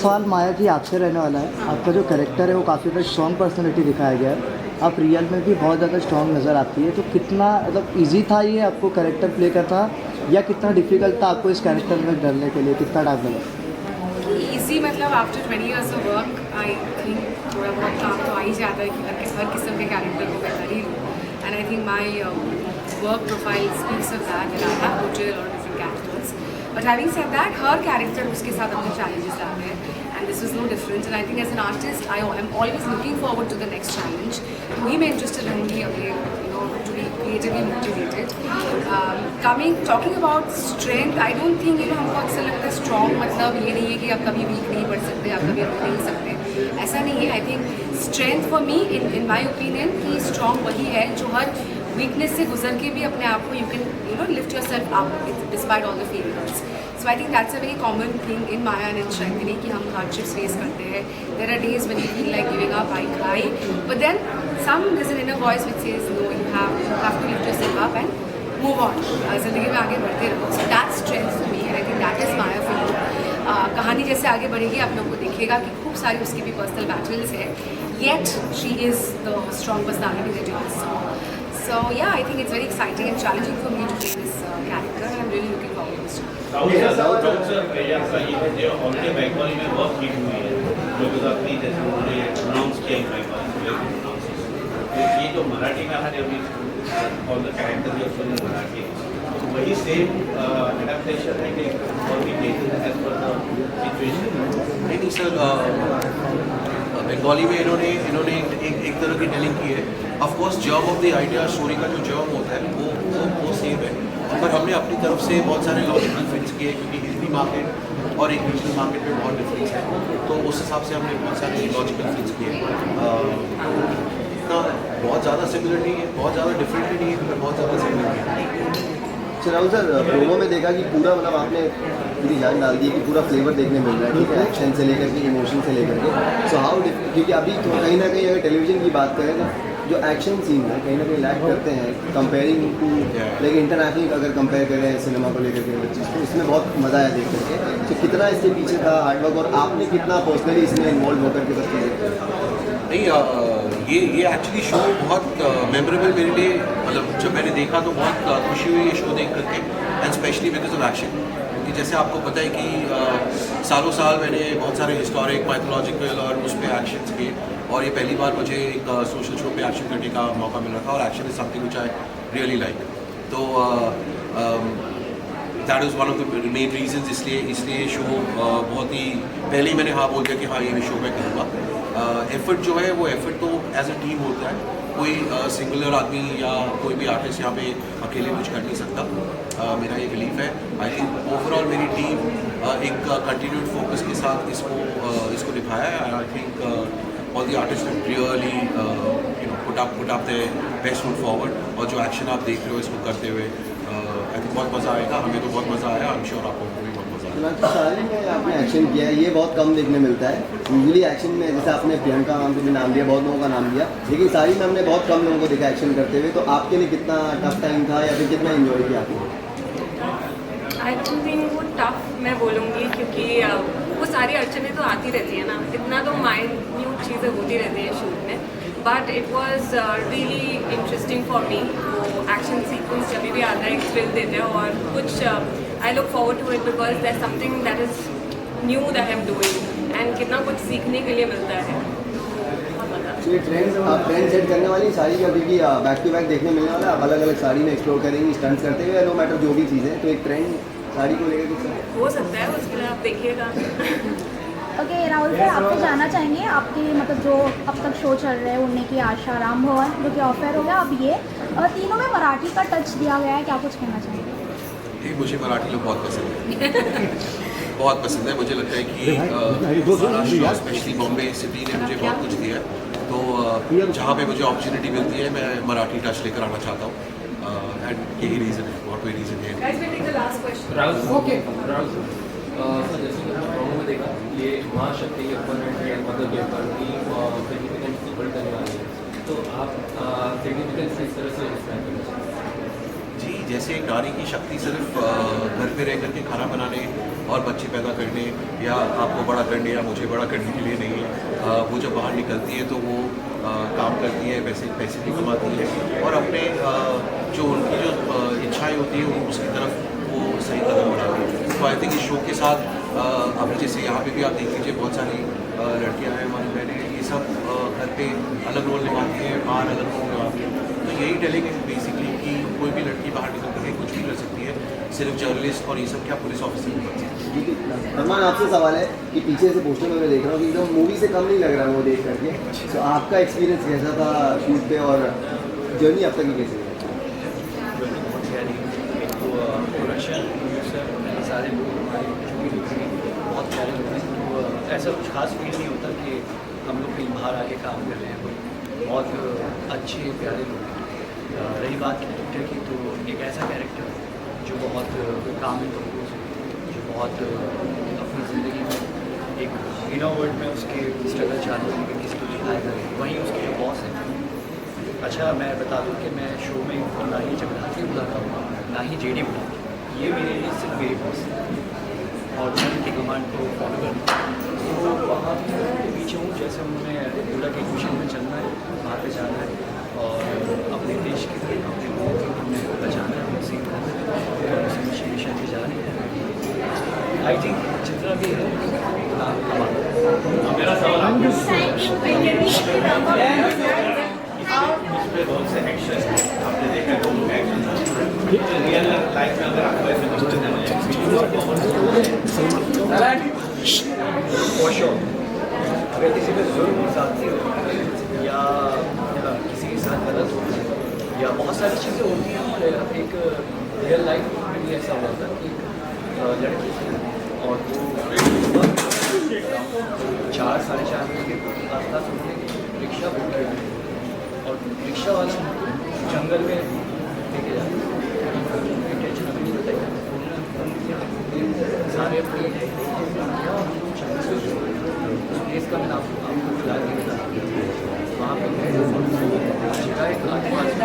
सवाल माया जी आपसे रहने वाला है। आपका जो कैरेक्टर है वो काफ़ी ज़्यादा स्ट्रॉन्ग पर्सनैलिटी दिखाया गया है। आप रियल में भी बहुत ज़्यादा स्ट्रॉन्ग नज़र आती है, तो कितना मतलब ईजी था ये आपको कैरेक्टर प्ले करना, या कितना डिफिकल्ट था आपको इस कैरेक्टर में ढलने के लिए, कितना टाइम लगा? इजी मतलब after 20 years of work I think थोड़ा बहुत काम तो आ ही जाता है कि हर किस्म के कैरेक्टर को मैं कर ही लूँ। And I think my work profile speaks of that and I have portrayed lot of different characters, but having said that हर कैरेक्टर उसके साथ अपने चैलेंजेस लाते हैं and this is no different. And I think as an artist I am always looking forward to the next challenge. तो वही मैं interested रहूँगी अगले to be creatively motivated. Talking about strength, I don't think हमको अक्सर लगता है strong मतलब ये नहीं है कि आप कभी weak नहीं पढ़ सकते, आप कभी रो नहीं सकते, ऐसा नहीं है। I think strength for me in my opinion कि strong वही है जो हर weakness से गुजर के भी अपने आप को you can lift yourself up despite all the failures. So I think that's a very common thing in Maya and in Shantini कि हम hardships face करते हैं. There are days when you feel like giving up, I cry, but then there's an inner voice which says no, you have to lift yourself up and move on. ज़िंदगी में आगे बढ़ते रहो. So that's strength for me and I think that is Maya for you. कहानी जैसे आगे बढ़ेगी आप लोगों को दिखेगा कि खूब सारी उसकी भी पर्सनल बैटल्स है, yet she is the strong personality that you all saw. So yeah, I think it's very exciting and challenging for me to play this character and I'm really looking forward to this. Rahul sir या सही है जो already Bengali में work की हुई है, जो गुजराती जैसे उन्होंने प्रोनाउंस किया है बंगाली, ये जो मराठी में हमारे अभी ऑल द कैरेक्टर जो सुन मराठी वही सेम एडेप्टेशन है कि और भी cases as per the situation. नहीं सर, बंगाली में इन्होंने एक तरह की टेलिंग की है। Of course germ of the idea story का जो जर्म होता है वो सेम है, पर हमने अपनी तरफ से बहुत सारे लॉजिकल फिट्स किए क्योंकि हिंदी मार्केट और एक रीजनल मार्केट में बहुत डिफरेंस है, तो उस हिसाब से हमने बहुत सारे लॉजिकल फिट्स किए। इतना बहुत ज़्यादा सिमिलर नहीं है, बहुत ज़्यादा डिफरेंट भी नहीं है, पर बहुत ज़्यादा सिमिलर नहीं है। राहुल सर, प्रोमो में देखा कि पूरा मतलब आपने पूरी जान डाल दी कि पूरा फ्लेवर देखने मिल रहा है, ठीक है, एक्शन से लेकर के इमोशन से लेकर के। सो हाउ, क्योंकि अभी तो कहीं ना कहीं अगर टेलीविजन की बात करें तो जो एक्शन सीन है कहीं ना कहीं लैक करते हैं कंपेयरिंग टू लेकिन इंटरनेशनल अगर कंपेयर करें सिनेमा को लेकर के चीज़, तो इसमें बहुत मज़ा आया देख करके। तो कितना इसके पीछे था हार्डवर्क और आपने कितना पर्सनली इसमें इन्वॉल्व होकर के सब चीज़ें? नहीं, ये एक्चुअली शो बहुत मेमोरेबल मेरे लिए, मतलब जब मैंने देखा तो बहुत खुशी हुई ये शो देख करके, and specially because of action. क्योंकि जैसे आपको पता है कि सालों साल मैंने बहुत सारे हिस्टोरिक माइथोलॉजिकल और उस पर एक्शन किए, और ये पहली बार मुझे एक सोशल शो पे एक्शन करने का मौका मिल रहा था, और action is something which I really like. तो that is one of the main reasons, इसलिए शो बहुत ही पहले ही मैंने हाँ बोल दिया कि हाँ ये शो मैं करूँगा। एफर्ट जो है वो एफर्ट तो एज अ टीम होता है, कोई सिंगुलर आदमी या कोई भी आर्टिस्ट यहाँ पे अकेले कुछ कर नहीं सकता, मेरा ये बिलीफ है। आई थिंक ओवरऑल मेरी टीम एक कंटिन्यूड फोकस के साथ इसको निभाया है, and I think all the artist really put up the best foot forward, और जो एक्शन आप देख रहे हो इसको करते हुए आई थिंक बहुत मज़ा आएगा। हमें तो बहुत मज़ा आया, आई एम श्योर आपको भी बहुत मज़ा आएगा। सारी में आपने एक्शन किया है, ये बहुत कम देखने मिलता है। यूजुअली एक्शन में जैसे आपने प्रियंका मैम को भी नाम दिया, बहुत लोगों का नाम दिया, लेकिन सारी में हमने बहुत कम लोगों को देखा एक्शन करते हुए। तो आपके लिए कितना टफ टाइम था या फिर कितना इन्जॉय किया आपने? आई डोंट थिंक वो टफ मैं बोलूँगी, क्योंकि वो सारी अड़चनें तो आती रहती है ना, इतना तो माइन्यूट चीज़ें होती रहती है शूट में, but it was really interesting for me. वो एक्शन सीक्वेंस जब भी आता है एक थ्रिल देते हैं, और कुछ I look forward to it because that something that is new that I am doing, and कितना कुछ सीखने के लिए मिलता है। ये ट्रेंड सेट करने वाली साड़ी का, क्योंकि बैक टू बैक देखने मिलने वाला है, आप अलग अलग साड़ी में एक्सप्लोर करेंगी स्टंट्स करते हुए, नो मैटर जो भी चीज़ें, तो एक ट्रेंड साड़ी को लेकर कुछ हो सकता है, उसके लिए आप देखिएगा। ओके राहुल सर, आपसे जानना चाहेंगे आपकी मतलब जो अब तक शो चल रहे हैं उड़ने की आशा, राम भवन जो कि ऑफर हो गया, अब ये तीनों में मराठी का टच दिया गया है, क्या कुछ कहना चाहेंगे? मुझे मराठी लोग बहुत पसंद है बहुत पसंद है। मुझे लगता है कि महाराष्ट्र स्पेशली बॉम्बे सिटी ने मुझे बहुत कुछ दिया है, तो जहाँ पे मुझे अपॉर्चुनिटी मिलती है मैं मराठी टच लेकर आना चाहता हूँ, एंड यही रीज़न है, और कोई रीज़न है। जैसे कि प्रोमो में देखा, ये महाशक्ति के ऊपर है, मदर के ऊपर की सिग्निफिकेंस सुपर करने वाली है, तो आप सिग्निफिकेंस किस तरह से एक्सप्लेन करना चाहते हैं? जी, जैसे एक नारी की शक्ति सिर्फ घर पे रह करके खाना बनाने और बच्चे पैदा करने या आपको बड़ा करने या मुझे बड़ा करने के लिए नहीं है। वो जब बाहर निकलती है तो वो काम करती है, पैसे भी कमाती है और अपने जो उनकी जो इच्छाएँ होती है उसकी तरफ वो सही कदम बढ़ाती है। तो आई थिंक इस शो के साथ अभी जैसे यहाँ पे भी आप देख लीजिए बहुत सारी लड़कियाँ हैं, हमारी बहनें, ये सब घर पे अलग रोल निभाती हैं, बाहर अलग रोल निभाती हैं। तो यही टेलिंग बेसिकली कि कोई भी लड़की बाहर निकल करके कुछ भी कर सकती है, सिर्फ जर्नलिस्ट और ये सब क्या पुलिस ऑफिसर नहीं बन सकती। अरमान, आपसे सवाल है कि पीछे से पोस्टर में मैं देख रहा हूँ कि एकदम मूवी से कम नहीं लग रहा है वो देख करके। तो आपका एक्सपीरियंस कैसा था शूट पे और जर्नी अब तक की कैसी है? बहुत प्यारी, एक तो प्रोडक्शन प्रोड्यूसर सारे लोग हमारे जो भी लोग हैं बहुत प्यारे लोग हैं। तो ऐसा कुछ खास फील नहीं होता कि हम लोग कहीं बाहर आके काम कर रहे हैं। कोई बहुत अच्छे प्यारे लोग हैं। रही बात कैरेक्टर की, तो एक ऐसा कैरेक्टर जो बहुत काम कंपोज है, जो बहुत अपनी ज़िंदगी में एक इनर वर्ल्ड में उसके स्ट्रगल चालू है कि किसको दिखाएगा, वहीं उसके जो बॉस हैं। अच्छा, मैं बता दूं कि मैं शो में ना ही जगदात्री बुलाता हूँ, ना ही जेडी बुलाता हूँ। ये मेरे लिए सिर्फ मेरे बॉस है और मैं उनकी कमांड को फॉलो करता हूँ। तो वहाँ के पीछे हूँ, जैसे उन्होंने पूरा के मिशन में चलना है, वहाँ पे जाना है और अपने देश के लिए, अपने लोगों को हमें बचाना है, उनसे और उसी मिशन पे जा रही है। आई थिंक जितना भी है मेरा सवाल इसमें बहुत से एक्शन आपने देखा, दोनों एक्शन रियल लाइफ में अगर आपको ऐसे अगर किसी पे जुल्म और ज़्यादती हो या किसी के साथ गलत हो या बहुत सारी चीज़ें होती हैं, और एक रियल लाइफ में भी ऐसा हुआ था कि एक लड़की थी और वो 4 साढ़े 4 बजे के आसपास उठे रिक्शा बुक किया और रिक्शा वाला जंगल में लेके जाते टेंशन अभी नहीं बताई, सारे अपने केस का मैंने आपको बता दिया था। वहाँ पर जगह एक आदिवासी